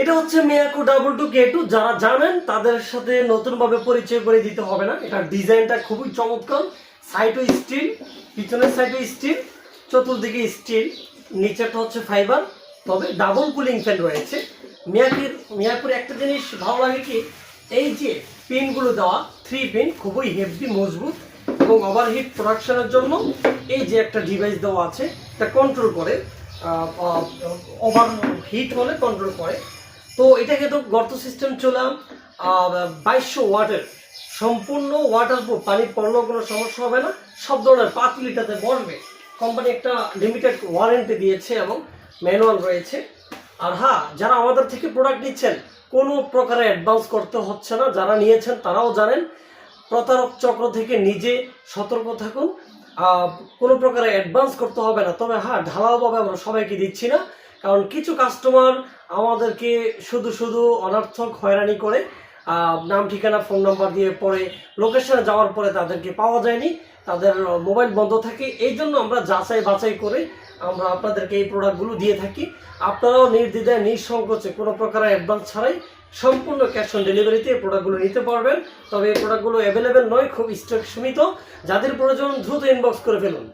এটা হচ্ছে মিয়াকো K2। যারা জানেন তাদের সাথে নতুনভাবে পরিচয় করে দিতে হবে না। এটার ডিজাইনটা খুবই চমৎকার। সাইডও স্টিল, পিছনের সাইডও স্টিল, চতুর্দিকে স্টিল, নিচেরটা হচ্ছে ফাইবার, তবে ডাবল কুলিং ফ্যান রয়েছে। মিয়াকোর একটা জিনিস ভালো লাগে কি, এই যে পিনগুলো দেওয়া 3 পিন খুবই হেভি মজবুত এবং ওভারহিট প্রোডাকশনের জন্য এই যে একটা ডিভাইস দেওয়া আছে, এটা কন্ট্রোল করে, ওভার হিট হলে কন্ট্রোল করে। তো এটা কিন্তু গর্ত সিস্টেম চলাম 2200 ওয়াটের, সম্পূর্ণ ওয়াটারপ্রুফ, পানি পড়লেও কোনো সমস্যা হবে না, সব ধরনের 5 লিটারতে বসবে। কোম্পানি একটা লিমিটেড ওয়ারেন্টি দিয়েছে এবং ম্যানুয়াল রয়েছে। আর হ্যাঁ, যারা আমাদের থেকে প্রোডাক্ট নিচ্ছেন কোনো প্রকারে অ্যাডভান্স করতে হচ্ছে না। যারা নিয়েছেন তারাও জানেন, প্রতারক চক্র থেকে নিজে সতর্ক থাকুন। কোনো প্রকারে অ্যাডভান্স করতে হবে না। তবে হ্যাঁ, ঢালাওভাবে আমরা সবাইকে দিচ্ছি না, কারণ কিছু কাস্টমার আমাদেরকে শুধু শুধু অনর্থক হয়রানি করে, নাম ঠিকানা ফোন নাম্বার দিয়ে পরে লোকেশনে যাওয়ার পরে তাদেরকে পাওয়া যায়নি, তাদের মোবাইল বন্ধ থাকে। এই জন্য আমরা যাচাই বাছাই করে আমরা আপনাদেরকে এই প্রোডাক্টগুলো দিয়ে থাকি। আপনারাও নির্দ্বিধায় নিঃসংকোচে কোনো প্রকার অ্যাডভান্স ছাড়াই সম্পূর্ণ ক্যাশ অন ডেলিভারিতে এই প্রোডাক্টগুলো নিতে পারবেন। তবে এই প্রোডাক্টগুলো অ্যাভেলেবেল নয়, খুব স্টক সীমিত। যাদের প্রয়োজন দ্রুত ইনবক্স করে ফেলুন।